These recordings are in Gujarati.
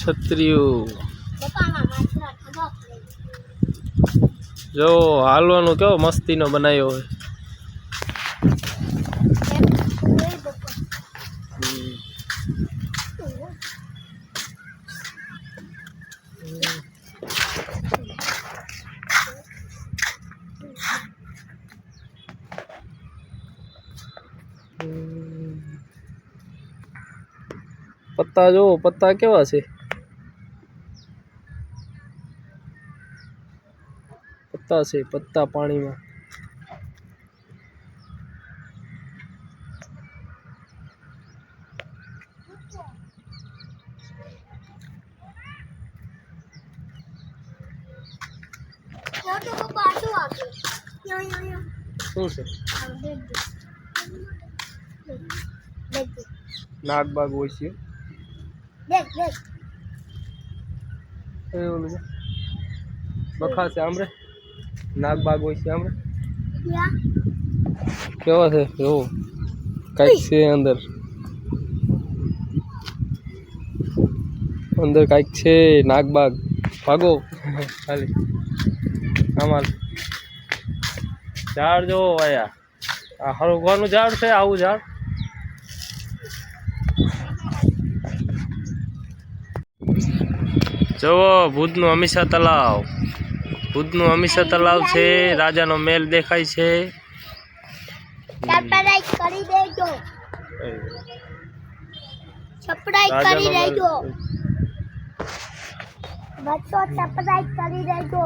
छतरियों जो हालवानो केवो मस्ती नो बनायो है। पत्ता जो पत्ता केवा छे पत्ता से पत्ता पानी में શું છે નાગબાગ હોય છે બખા છે આમરે નાગબાગ હોય છે આમરે કેવા છે જો કાંઈક છે અંદર અંદર કાંઈક છે નાગબાગ ભાગો ખાલી આમાં ઝાડ જો આયા આ હળગવાનું ઝાડ છે આવું ઝાડ જુઓ ભુજનું હમીસા તલાવ ભુજનું હમીસા તલાવ છે રાજાનો મહેલ દેખાય છે સબસ્ક્રાઇબ કરી દેજો સબસ્ક્રાઇબ કરી દેજો બચ્ચો સબસ્ક્રાઇબ કરી દેજો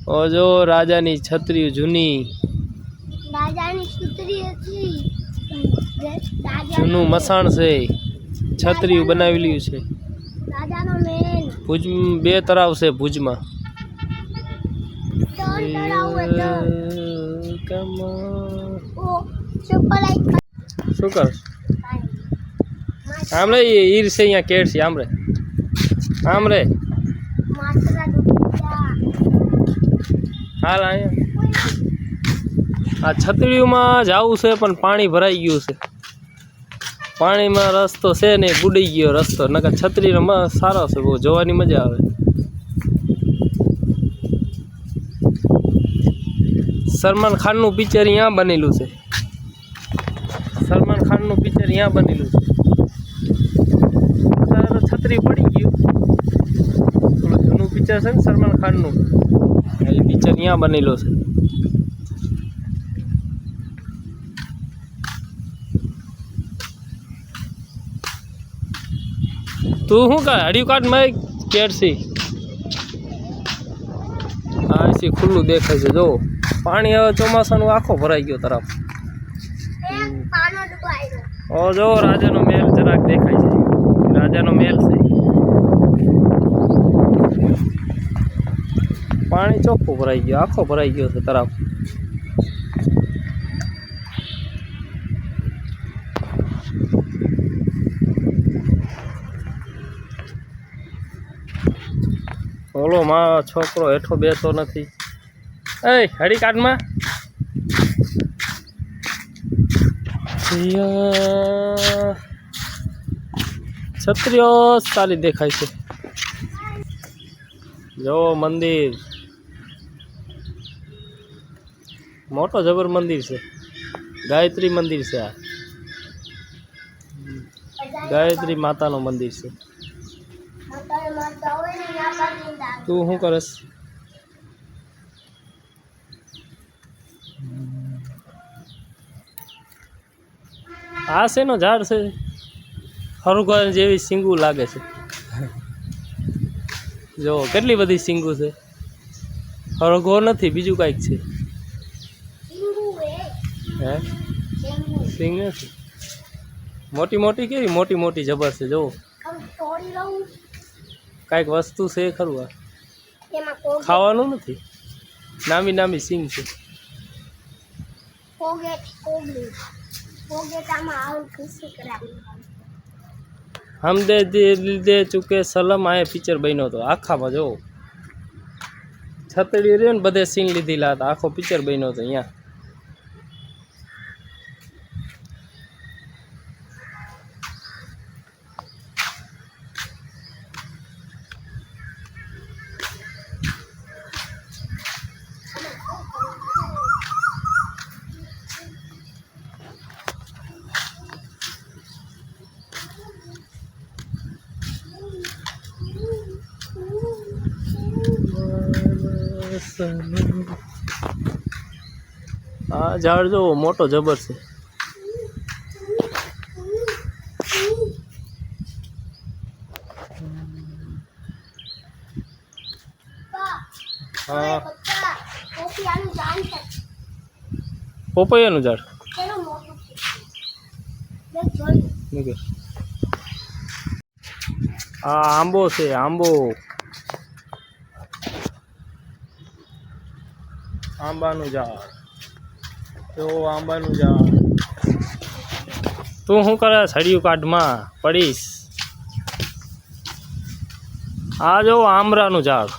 ઓ જો રાજાની છત્રી જૂની રાજાની છત્રી હતી જૂનું મસાણ છે છત્રી બનાવેલી છે રાજાનો મહેલ ભુજ બે તળાવ છે ભુજમાં શું કર આમ રે ઈર છે અહીંયા કેડ છે આમ રે હાલ અહીંયા આ છતડીઓમાં જવું છે પણ પાણી ભરાઈ ગયું છે પાણીમાં રસ્તો છે ને બુડી ગયો રસ્તો નકર છત્રીનો સારો છે બહુ જોવાની મજા આવે સલમાન ખાનનું પિક્ચર અહીંયા બનેલું છે સલમાન ખાનનું પિક્ચર અહીંયા બનેલું છે અત્યારે તો છત્રી પડી ગયું ઓલું જૂનું પિક્ચર છે ને સલમાન ખાનનું એ પિક્ચર અહીંયા બનેલો છે તું શું કહે હડિયું કાઢ મેં કેડસી હા એસી ખુલ્લું દેખાય છે જો પાણી હવે ચોમાસાનું આખો ભરાઈ ગયો તરફ ઓ જો રાજાનો મહેલ જરાક દેખાય છે રાજાનો મહેલ છે પાણી ચોખ્ખું ભરાઈ ગયો આખો ભરાઈ ગયો છે તરફ ઓલો મારો છોકરો હેઠો બેસો નથી એ હડી કાઢમાં છત્રીઓ સારી દેખાય છે જો મંદિર મોટો જબર મંદિર છે ગાયત્રી મંદિર છે આ ગાયત્રી માતાનું મંદિર છે તું શું કરસ આ શેનો ઝાડ છે હરગવા જેવી સિંગુ લાગે છે જો કેટલી બધી સિંગુ છે હરગવો નથી બીજું કાંઈક છે હે સિંગ નથી મોટી મોટી કેવી મોટી મોટી જબર છે જો કાંઈક વસ્તુ છે ખરું આ ખાવાનું નથી નામી નામી સિંગ છે हम दे दिल दे चुके सलम आए पिक्चर बनो तो आखा में जो छतड़ी रे ने बधे सीन लीधीला था आखो पिक्चर बनो तो अँ આ ઝાડ જો મોટો જબર છે. હા પપ્પા કોફીનું જાન છે પોપૈયાનું ઝાડ ચલો મોટું છે દેખ જોઈ નીકળ. આ આંબો છે આંબો. આંબાનું ઝાડ જો આંબાનું ઝાડ. તું શું કરે સળિયું કાઢમાં પડીશ. આ જો આમરાનું ઝાડ.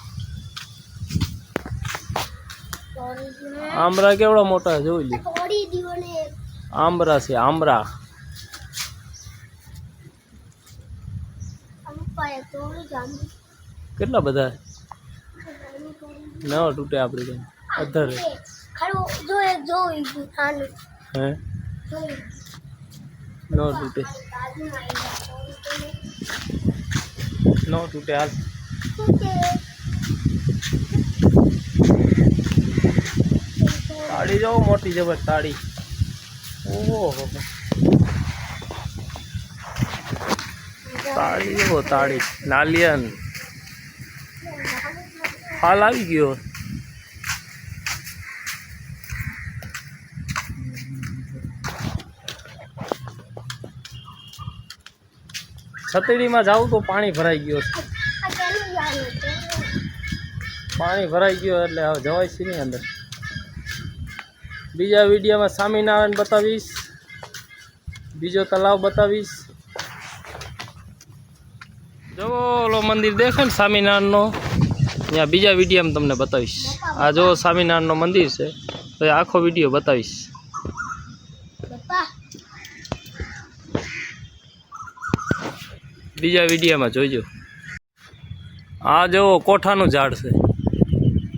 આમરા કેવડા મોટા જોઈ લે. થોડી દીવને આમરા છે આમરા. પપ્પાએ થોડી જાન કેટલા બધા ન તૂટે આપણે કઈ અધર ખરો જો એક જો આનું હે જોઈ ન તૂટે ન તૂટે હાલ. તાળી જાઓ મોટી જબર તાળી. ઓહો તાળી જવો તાળી નાલિયન હાલ આવી ગયો. છતડીમાં જાવ તો પાણી ભરાઈ ગયો છે. પાણી ભરાઈ ગયો એટલે હવે જવાય છે નહીં અંદર. બીજા વિડીયોમાં સ્વામિનારાયણ બતાવીશ, બીજો તલાવ બતાવીશ. જો ઓલો મંદિર દેખે ને સ્વામિનારાયણનો, ત્યાં બીજા વિડીયોમાં તમને બતાવીશ. આ જો સ્વામિનારાયણનો મંદિર છે તો એ આખો વિડીયો બતાવીશ. બીજા વિડીયોમાં જોઈજો. આ જો કોઠાનું ઝાડ છે.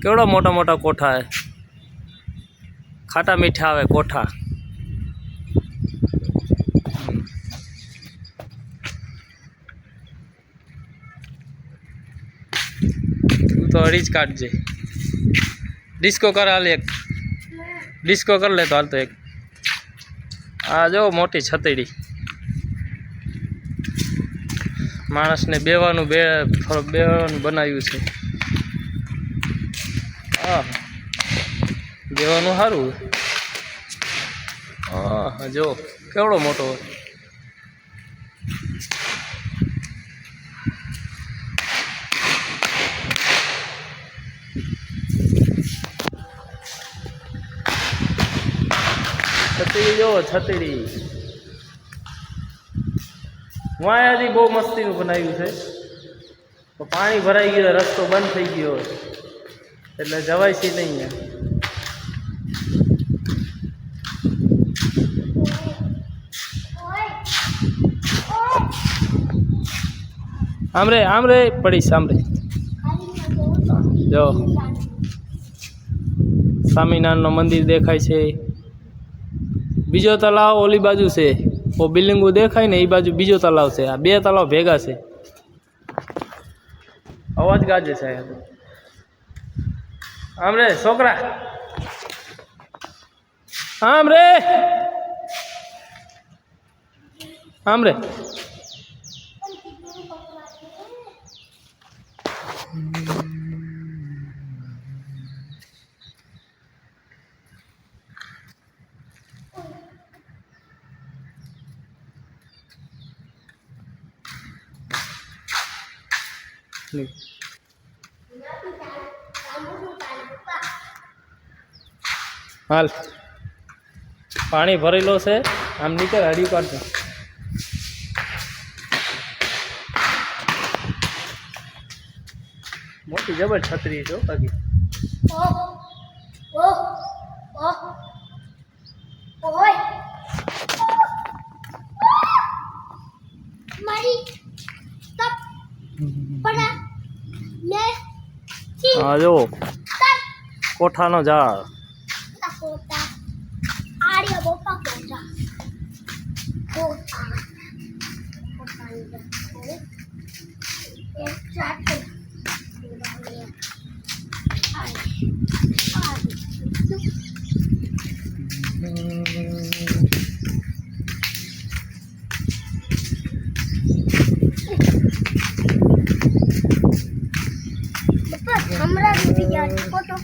કેવડા મોટા મોટા કોઠા છે. ખાટા મીઠા આવે કોઠા. તું તો અડી જ કાઢજે. ડિસ્કો કર હાલ એક. ડિસ્કો કરી લે તો હાલ તો એક. આ જો મોટી છતડી. માણસને બેવાનું બેવાનું બનાવ્યું છે. હા બેવાનું સારું. હા જો કેવડો મોટો હોય. છતડી જો છતડી. વાયાથી બહુ મસ્તીનું બનાવ્યું છે. તો પાણી ભરાઈ ગયું, રસ્તો બંધ થઈ ગયો એટલે જવાય છે નહીં. આમ રે પડીશ. આમ રે જો સ્વામિનારાયણનો મંદિર દેખાય છે. બીજો તલાવ ઓલી બાજુ છે. ઓ બિલ્ડિંગો દેખાય ને એ બાજુ બીજો તલાવ છે. આ બે તલાવ ભેગા છે. અવાજ ગાજે છે. આમ રે છોકરા આમ રે આમ રે. હાલ પાણી ભરેલો છે. આમ નીકળ હડિયું કાઢજો. મોટી જબર છતરી છો બાકી. હા જો કોઠાનો ઝાડ. हमारा डूबी गया फोटो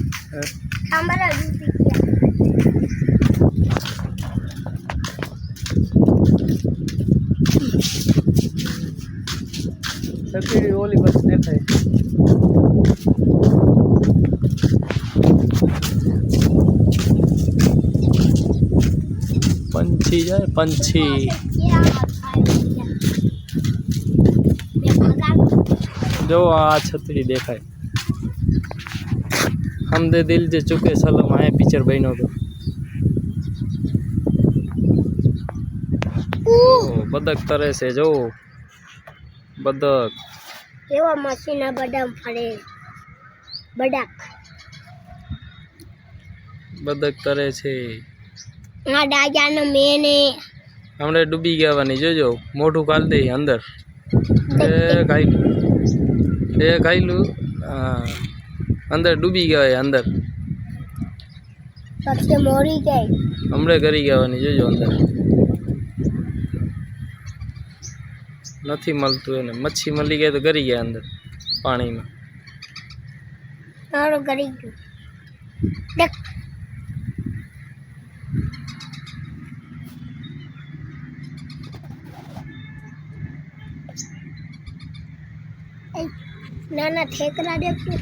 हमारा डूबी छतरी ओली बस देखाय पंछी जाए पंछी जो आ छतरी देखाय हम दे दिल जे चुके सलम आए पिक्चर बनो तो बदक तरे से जो बदक एवा मशीना बदाम फरे बदक बदक तरे छे आ डाजानो मेने हमरे डूबी गयावानी जोजो मोठું કાલ દે અંદર એ ખાઈલું અંદર ડૂબી ગયા અંદર सबसे मोरी गई हमरे કરી ગયાવાની જોજો અંદર નથી મળતું એને મચ્છી મળી ગઈ તો ગરી ગયા અંદર પાણીમાં और गरी देख नाना ठेकरा देखो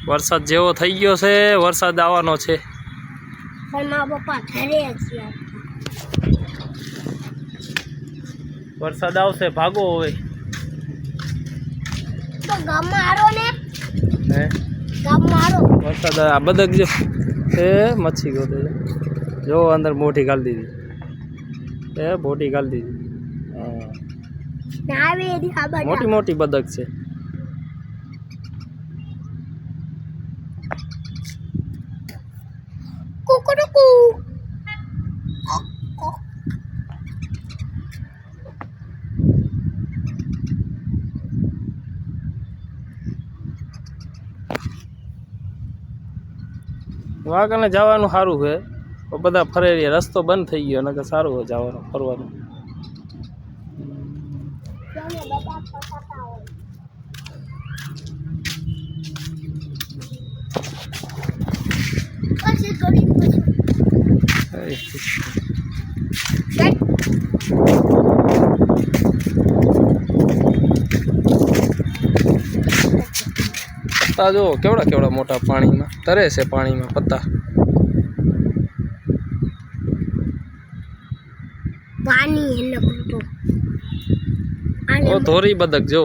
વરસાદ જેવો થઈ ગયો છે વરસાદ આવવાનો છે पर माँ पप्पा घरे છે વરસાદ આવશે ભાગો હવે तो गाम मारो ने હે गाम मारो વરસાદ આ બદક જો એ મચ્છી ગોતે જો અંદર મોટી ગાલ દીધી એ મોટી ગાલ દીધી ना आवे दी खबर મોટી મોટી બદક છે कुकुरुकु વાગને જવાનું સારું છે તો બધા ફરે રસ્તો બંધ થઈ ગયો નકર સારું હોય જવાનું ફરવાનું जाने बता पता हो कैसे गड़ी પત્તા જો કેવડા કેવડા મોટા પાણીમાં તરે છે પાણીમાં પત્તા पानी है ना तो ઓ ધોરી બદક જો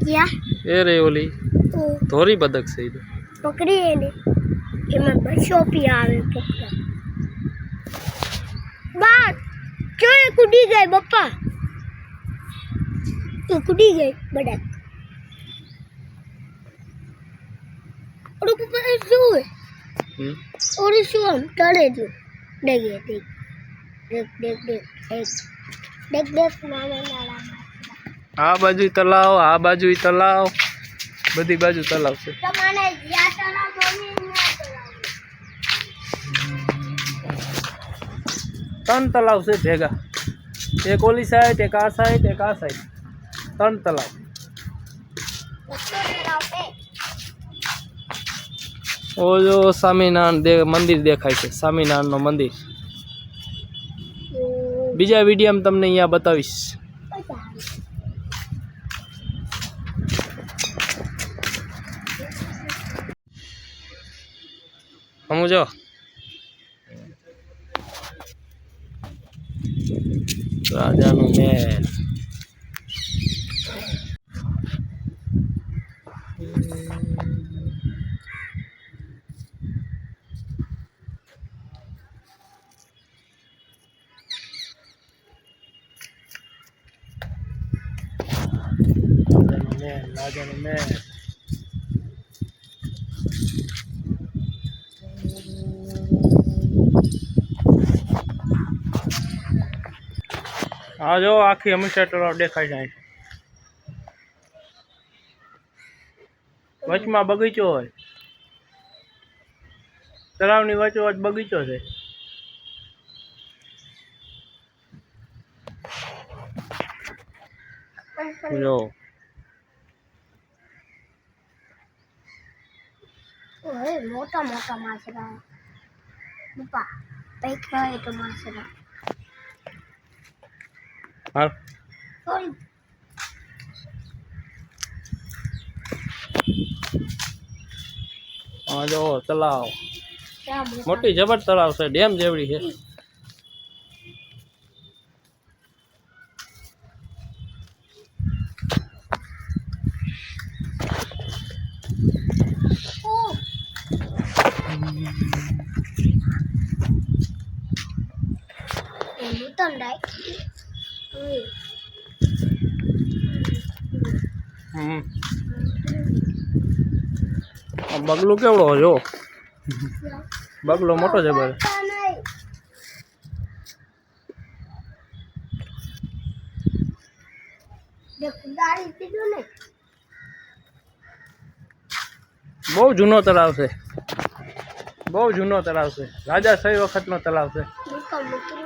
क्या એ રે ઓલી तो ધોરી બદક છે ઈ તો पकड़ी है ने कि मैं बच्चों भी आवे पकड़ा बात क्यों ये कुड़ी गए बप्पा ये कुड़ी गए बड़ा और पप्पा शू है હમ. और शू हम टले जो देख देख देख देख देख देख देख देख नाना नाना આ બાજુ તલાવ આ બાજુ તલાવ બધી બાજુ તલાવ છે તમારે જ્યાં તલાવ ગમે ત્યાં તલાવ ત્રણ તલાવ છે ભેગા એક ઓલી સાઈડ એક આ સાઈડ એક આ સાઈડ ત્રણ તલાવ બસો તલાવ છે ઓ જો સ્વામિનારાયણ મંદિર દેખાય છે સ્વામિનારાયણનું મંદિર બીજા વિડીયોમાં તમને અહીંયા બતાવીશ સમજો રાજાનું મહેલ રાજાનું મહેલ આ જો આખી હમીરસર તળાવ દેખાય જાય વચમાં બગીચો હોય, તળાવની વચ્ચોવચ બગીચો છે. જો ઓય મોટા મોટા માછલા પપ્પા કઈક હોય તો માછલા હાલ સોરી આ જો તળાવ, ત્યાં મોટા મોટી જબર તળાવ છે, ડેમ જેવડી છે. એનું તો ડાય આ બગલું કેવડો જો, બગલો મોટો જબર. દાડી દીધું ને બહુ જૂનો તળાવ છે, બહુ જૂનો તળાવ છે, રાજા સહી વખતનો તળાવ છે. મૂકી